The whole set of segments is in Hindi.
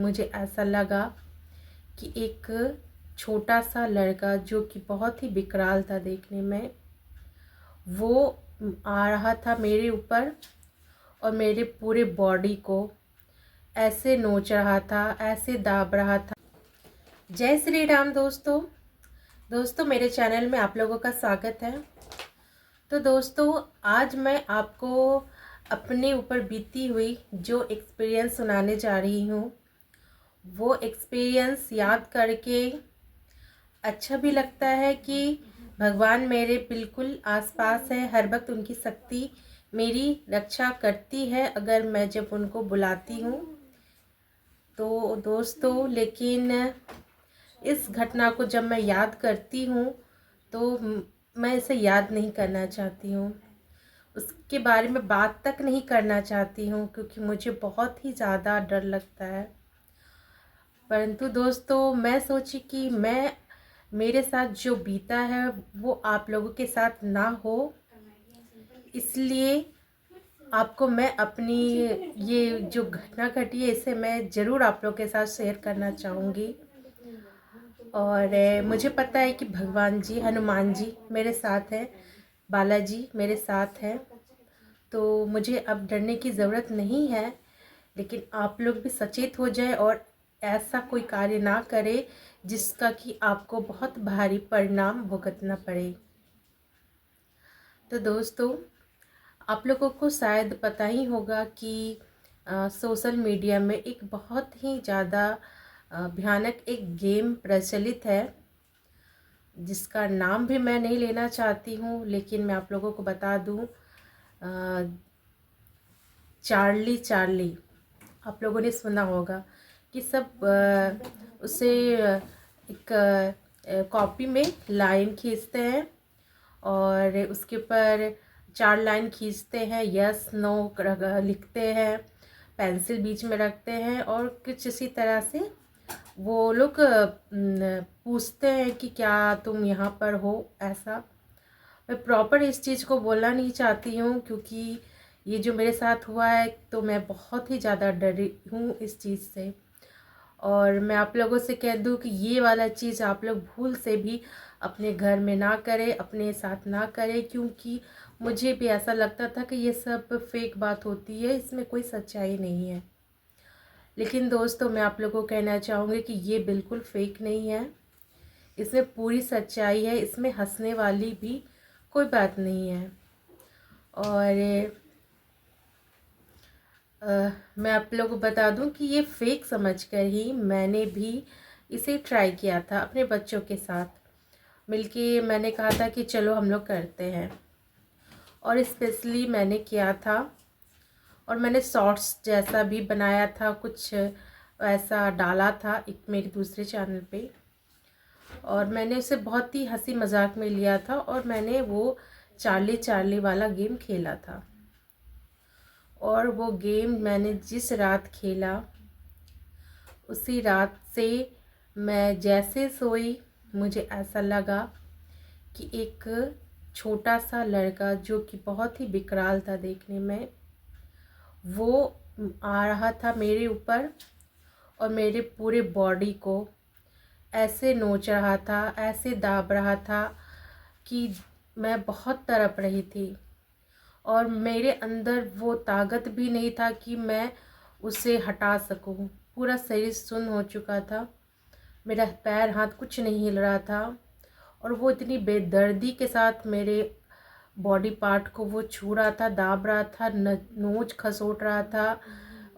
मुझे ऐसा लगा कि एक छोटा सा लड़का जो कि बहुत ही विकराल था देखने में, वो आ रहा था मेरे ऊपर और मेरे पूरे बॉडी को ऐसे नोच रहा था, ऐसे दाब रहा था। जय श्री राम दोस्तों मेरे चैनल में आप लोगों का स्वागत है। तो दोस्तों, आज मैं आपको अपने ऊपर बीती हुई जो एक्सपीरियंस सुनाने जा रही हूँ, वो एक्सपीरियंस याद करके अच्छा भी लगता है कि भगवान मेरे बिल्कुल आसपास है। हर वक्त उनकी शक्ति मेरी रक्षा करती है अगर मैं जब उनको बुलाती हूँ। तो दोस्तों, लेकिन इस घटना को जब मैं याद करती हूँ तो मैं इसे याद नहीं करना चाहती हूँ, उसके बारे में बात तक नहीं करना चाहती हूँ, क्योंकि मुझे बहुत ही ज़्यादा डर लगता है। परंतु दोस्तों, मैं सोची कि मेरे साथ जो बीता है वो आप लोगों के साथ ना हो, इसलिए आपको मैं अपनी ये जो घटना घटी है इसे मैं ज़रूर आप लोगों के साथ शेयर करना चाहूँगी। और मुझे पता है कि भगवान जी, हनुमान जी मेरे साथ हैं, बालाजी मेरे साथ हैं, तो मुझे अब डरने की ज़रूरत नहीं है। लेकिन आप लोग भी सचेत हो जाए और ऐसा कोई कार्य ना करे जिसका कि आपको बहुत भारी परिणाम भुगतना पड़े। तो दोस्तों, आप लोगों को शायद पता ही होगा कि सोशल मीडिया में एक बहुत ही ज़्यादा भयानक एक गेम प्रचलित है, जिसका नाम भी मैं नहीं लेना चाहती हूँ, लेकिन मैं आप लोगों को बता दूँ, चार्ली चार्ली। आप लोगों ने सुना होगा कि सब उसे एक कॉपी में लाइन खींचते हैं और उसके ऊपर 4 लाइन खींचते हैं, यस नो लिखते हैं, पेंसिल बीच में रखते हैं और कुछ इसी तरह से वो लोग पूछते हैं कि क्या तुम यहाँ पर हो। ऐसा मैं प्रॉपर इस चीज़ को बोलना नहीं चाहती हूँ, क्योंकि ये जो मेरे साथ हुआ है तो मैं बहुत ही ज़्यादा डरी हूँ इस चीज़ से। और मैं आप लोगों से कह दूँ कि ये वाला चीज़ आप लोग भूल से भी अपने घर में ना करें, अपने साथ ना करें, क्योंकि मुझे भी ऐसा लगता था कि ये सब फेक बात होती है, इसमें कोई सच्चाई नहीं है। लेकिन दोस्तों, मैं आप लोगों को कहना चाहूँगी कि ये बिल्कुल फेक नहीं है, इसमें पूरी सच्चाई है, इसमें हंसने वाली भी कोई बात नहीं है। और मैं आप लोगों को बता दूं कि ये फेक समझकर ही मैंने भी इसे ट्राई किया था अपने बच्चों के साथ मिलके। मैंने कहा था कि चलो हम लोग करते हैं, और स्पेशली मैंने किया था और मैंने शॉर्ट्स जैसा भी बनाया था, कुछ ऐसा डाला था एक मेरे दूसरे चैनल पे, और मैंने उसे बहुत ही हंसी मजाक में लिया था और मैंने वो चार्ली चार्ली वाला गेम खेला था। और वो गेम मैंने जिस रात खेला, उसी रात से मैं जैसे सोई, मुझे ऐसा लगा कि एक छोटा सा लड़का जो कि बहुत ही विकराल था देखने में, वो आ रहा था मेरे ऊपर और मेरे पूरे बॉडी को ऐसे नोच रहा था, ऐसे दाब रहा था कि मैं बहुत तड़प रही थी। और मेरे अंदर वो ताकत भी नहीं था कि मैं उसे हटा सकूं। पूरा शरीर सुन्न हो चुका था, मेरा पैर हाथ कुछ नहीं हिल रहा था, और वो इतनी बेदर्दी के साथ मेरे बॉडी पार्ट को वो छू रहा था, दाब रहा था, नोच खसोट रहा था।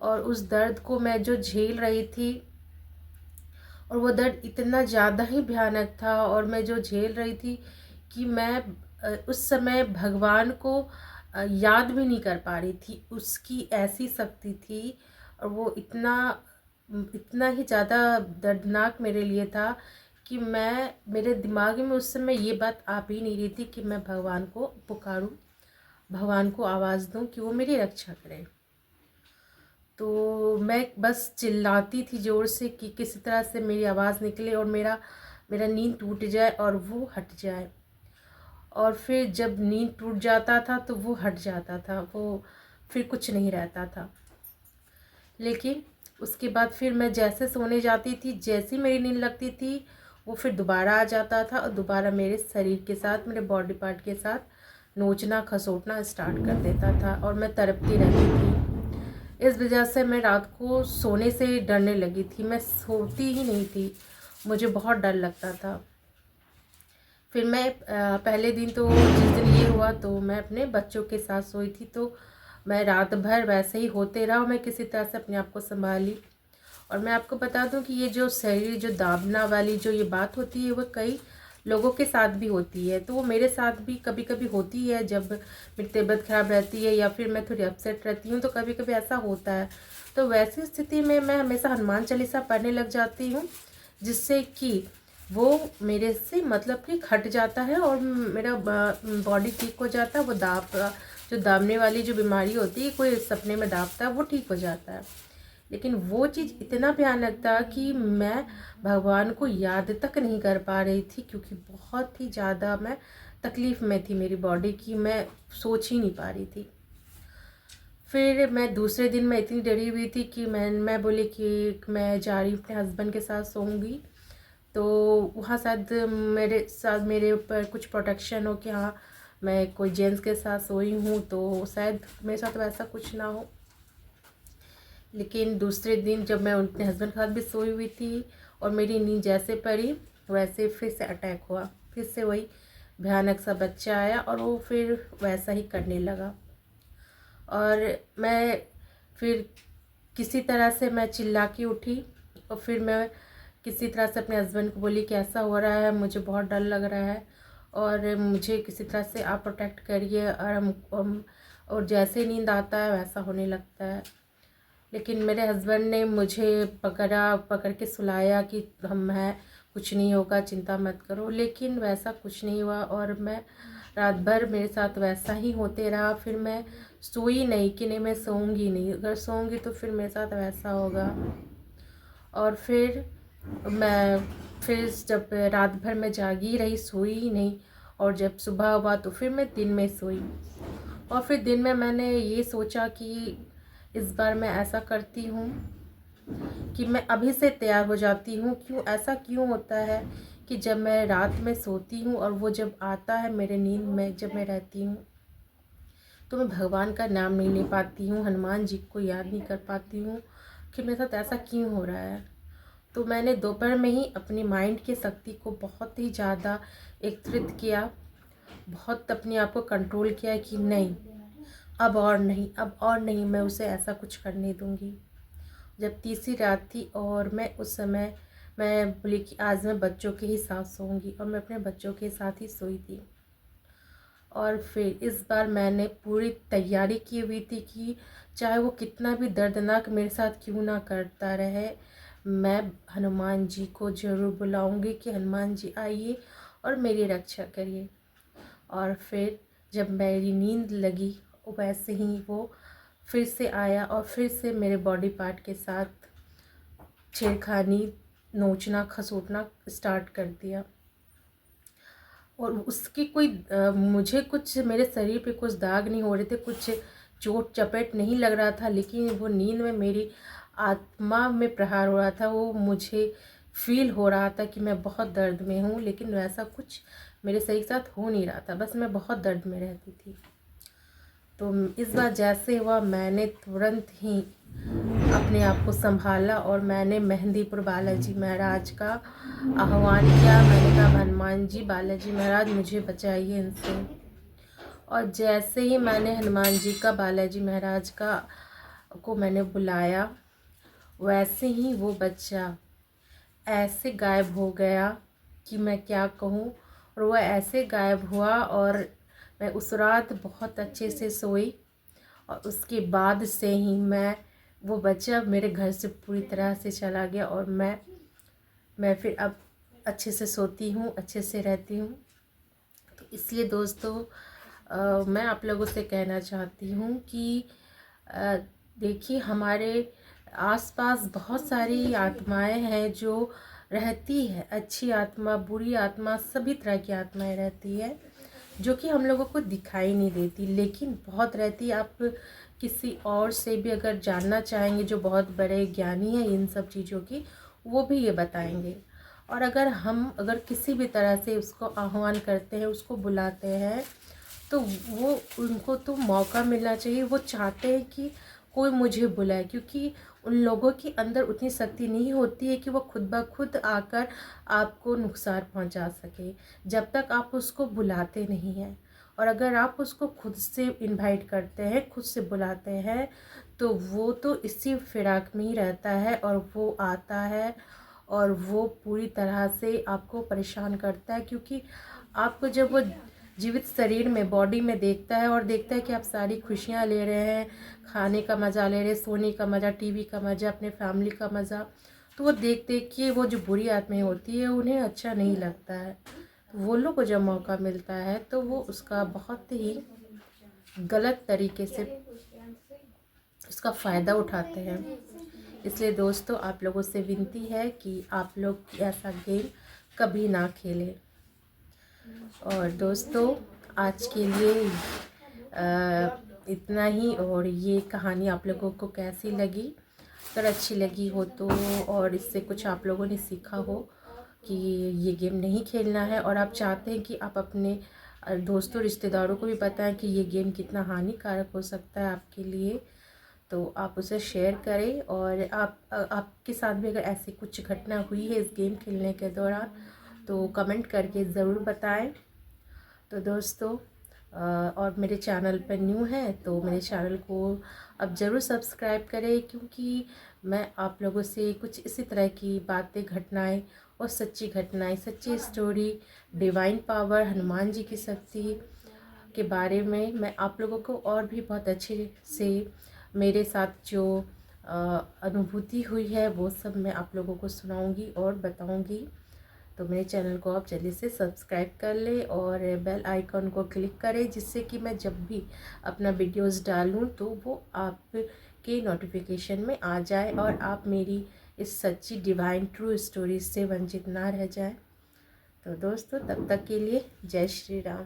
और उस दर्द को मैं जो झेल रही थी, और वो दर्द इतना ज़्यादा ही भयानक था और मैं जो झेल रही थी कि मैं उस समय भगवान को याद भी नहीं कर पा रही थी। उसकी ऐसी शक्ति थी और वो इतना इतना ही ज़्यादा दर्दनाक मेरे लिए था कि मेरे दिमाग में उस समय ये बात आ भी नहीं रही थी कि मैं भगवान को पुकारूं, भगवान को आवाज़ दूं कि वो मेरी रक्षा करे। तो मैं बस चिल्लाती थी ज़ोर से कि किसी तरह से मेरी आवाज़ निकले और मेरा मेरा नींद टूट जाए और वो हट जाए। और फिर जब नींद टूट जाता था तो वो हट जाता था, वो फिर कुछ नहीं रहता था। लेकिन उसके बाद फिर मैं जैसे सोने जाती थी, जैसी मेरी नींद लगती थी, वो फिर दोबारा आ जाता था और दोबारा मेरे शरीर के साथ, मेरे बॉडी पार्ट के साथ नोचना खसोटना स्टार्ट कर देता था और मैं तड़पती रहती थी। इस वजह से मैं रात को सोने से डरने लगी थी, मैं सोती ही नहीं थी, मुझे बहुत डर लगता था। फिर मैं पहले दिन तो जिस दिन ये हुआ तो मैं अपने बच्चों के साथ सोई थी, तो मैं रात भर वैसे ही होते रहा, मैं किसी तरह से अपने आप को संभाली। और मैं आपको बता दूं कि ये जो शरीर जो दाबना वाली जो ये बात होती है वो कई लोगों के साथ भी होती है, तो वो मेरे साथ भी कभी कभी होती है। जब मेरी तबीयत ख़राब रहती है या फिर मैं थोड़ी अपसेट रहती हूँ तो कभी कभी ऐसा होता है। तो वैसी स्थिति में मैं हमेशा हनुमान चालीसा पढ़ने लग जाती हूँ, जिससे कि वो मेरे से मतलब कि हट जाता है और मेरा बॉडी ठीक हो जाता है। वो जो दाबने वाली जो बीमारी होती है, कोई सपने में दाबता है, वो ठीक हो जाता है। लेकिन वो चीज़ इतना भयानक था कि मैं भगवान को याद तक नहीं कर पा रही थी, क्योंकि बहुत ही ज़्यादा मैं तकलीफ़ में थी मेरी बॉडी की, मैं सोच ही नहीं पा रही थी। फिर मैं दूसरे दिन मैं इतनी डरी हुई थी कि मैं बोली कि मैं जा रही हूँ अपने हस्बैंड के साथ सोऊंगी, तो वहाँ शायद मेरे ऊपर कुछ प्रोटेक्शन हो कि हाँ मैं कोई जेंट्स के साथ सोई हूँ, तो शायद मेरे साथ वैसा कुछ ना हो। लेकिन दूसरे दिन जब मैं अपने हस्बैंड के साथ भी सोई हुई थी और मेरी नींद जैसे पड़ी वैसे फिर से अटैक हुआ, फिर से वही भयानक सा बच्चा आया और वो फिर वैसा ही करने लगा। और मैं फिर किसी तरह से मैं चिल्ला के उठी और फिर मैं किसी तरह से अपने हस्बैंड को बोली कि ऐसा हो रहा है, मुझे बहुत डर लग रहा है और मुझे किसी तरह से आप प्रोटेक्ट करिए। और और जैसे नींद आता है वैसा होने लगता है। लेकिन मेरे हस्बैंड ने मुझे पकड़ के सुलाया कि हम हैं, कुछ नहीं होगा, चिंता मत करो। लेकिन वैसा कुछ नहीं हुआ और मैं रात भर मेरे साथ वैसा ही होते रहा। फिर मैं सोई नहीं कि नहीं मैं सोऊंगी नहीं, अगर सोऊंगी तो फिर मेरे साथ वैसा होगा। और फिर जब रात भर मैं जागी रही, सोई ही नहीं, और जब सुबह हुआ तो फिर मैं दिन में सोई। और फिर दिन में मैंने ये सोचा कि इस बार मैं ऐसा करती हूँ कि मैं अभी से तैयार हो जाती हूँ। ऐसा क्यों होता है कि जब मैं रात में सोती हूँ और वो जब आता है मेरे नींद में, जब मैं रहती हूँ, तो मैं भगवान का नाम नहीं ले पाती हूँ, हनुमान जी को याद नहीं कर पाती हूँ कि मेरे साथ ऐसा क्यों हो रहा है। तो मैंने दोपहर में ही अपनी माइंड की शक्ति को बहुत ही ज़्यादा एकत्रित किया, बहुत अपने आप को कंट्रोल किया कि नहीं, अब और नहीं, अब और नहीं, मैं उसे ऐसा कुछ करने दूंगी। जब तीसरी रात थी और मैं उस समय मैं बोली कि आज मैं बच्चों के ही साथ सोऊंगी, और मैं अपने बच्चों के साथ ही सोई थी। और फिर इस बार मैंने पूरी तैयारी की हुई थी कि चाहे वो कितना भी दर्दनाक मेरे साथ क्यों ना करता रहे, मैं हनुमान जी को ज़रूर बुलाऊंगी कि हनुमान जी आइए और मेरी रक्षा करिए। और फिर जब मेरी नींद लगी वैसे ही वो फिर से आया और फिर से मेरे बॉडी पार्ट के साथ छेड़खानी, नोचना खसोटना स्टार्ट कर दिया। और उसकी मुझे कुछ मेरे शरीर पे कुछ दाग नहीं हो रहे थे, कुछ चोट चपेट नहीं लग रहा था, लेकिन वो नींद में मेरी आत्मा में प्रहार हो रहा था। वो मुझे फील हो रहा था कि मैं बहुत दर्द में हूँ, लेकिन वैसा कुछ मेरे शरीर के साथ हो नहीं रहा था, बस मैं बहुत दर्द में रहती थी। तो इस बार जैसे हुआ मैंने तुरंत ही अपने आप को संभाला और मैंने मेहंदीपुर बालाजी महाराज का आह्वान किया। मैंने कहा हनुमान जी, बालाजी महाराज मुझे बचाइए इनसे। और जैसे ही मैंने हनुमान जी का, बालाजी महाराज का को मैंने बुलाया, वैसे ही वो बच्चा ऐसे गायब हो गया कि मैं क्या कहूँ। और वह ऐसे गायब हुआ और मैं उस रात बहुत अच्छे से सोई। और उसके बाद से ही वो बच्चा मेरे घर से पूरी तरह से चला गया और मैं फिर अब अच्छे से सोती हूँ, अच्छे से रहती हूँ। तो इसलिए दोस्तों मैं आप लोगों से कहना चाहती हूँ कि देखिए, हमारे आसपास बहुत सारी आत्माएं हैं जो रहती है, अच्छी आत्मा, बुरी आत्मा, सभी तरह की आत्माएं रहती है जो कि हम लोगों को दिखाई नहीं देती, लेकिन बहुत रहती है। आप किसी और से भी अगर जानना चाहेंगे जो बहुत बड़े ज्ञानी हैं इन सब चीज़ों की, वो भी ये बताएंगे। और अगर किसी भी तरह से उसको आह्वान करते हैं, उसको बुलाते हैं, तो वो उनको तो मौका मिलना चाहिए। वो चाहते हैं कि कोई मुझे बुलाए, क्योंकि उन लोगों के अंदर उतनी शक्ति नहीं होती है कि वो खुद ब खुद आकर आपको नुकसान पहुंचा सके, जब तक आप उसको बुलाते नहीं हैं। और अगर आप उसको खुद से इनवाइट करते हैं, खुद से बुलाते हैं, तो वो तो इसी फिराक में ही रहता है और वो आता है और वो पूरी तरह से आपको परेशान करता है। क्योंकि आपको जब वो जीवित शरीर में, बॉडी में देखता है और देखता है कि आप सारी खुशियाँ ले रहे हैं, खाने का मज़ा ले रहे हैं, सोने का मज़ा, टीवी का मज़ा, अपने फैमिली का मज़ा, तो वो देख देख के वो जो बुरी आत्माएं होती है उन्हें अच्छा नहीं लगता है। वो लोग को जब मौका मिलता है तो वो उसका बहुत ही गलत तरीके से उसका फ़ायदा उठाते हैं। इसलिए दोस्तों, आप लोगों से विनती है कि आप लोग ऐसा गेम कभी ना खेलें। और दोस्तों, आज के लिए इतना ही। और ये कहानी आप लोगों को कैसी लगी? अगर अच्छी लगी हो तो, और इससे कुछ आप लोगों ने सीखा हो कि ये गेम नहीं खेलना है, और आप चाहते हैं कि आप अपने दोस्तों रिश्तेदारों को भी बताएं कि ये गेम कितना हानिकारक हो सकता है आपके लिए, तो आप उसे शेयर करें। और आपके साथ भी अगर ऐसी कुछ घटना हुई है इस गेम खेलने के दौरान, तो कमेंट करके ज़रूर बताएं। तो दोस्तों, और मेरे चैनल पर न्यू है तो मेरे चैनल को अब ज़रूर सब्सक्राइब करें, क्योंकि मैं आप लोगों से कुछ इसी तरह की बातें, घटनाएं और सच्ची घटनाएं, सच्ची story, divine power, Hanuman ji की शक्ति के बारे में मैं आप लोगों को और भी बहुत अच्छे से मेरे साथ जो अनुभूति हुई है वो सब मैं आप लोगों को सुनाऊंगी और बताऊंगी। तो मेरे चैनल को आप जल्दी से सब्सक्राइब कर लें और बेल आइकन को क्लिक करें, जिससे कि मैं जब भी अपना वीडियोस डालूं तो वो आपके नोटिफिकेशन में आ जाए और आप मेरी इस सच्ची डिवाइन ट्रू स्टोरी से वंचित ना रह जाए। तो दोस्तों, तब तक के लिए जय श्री राम।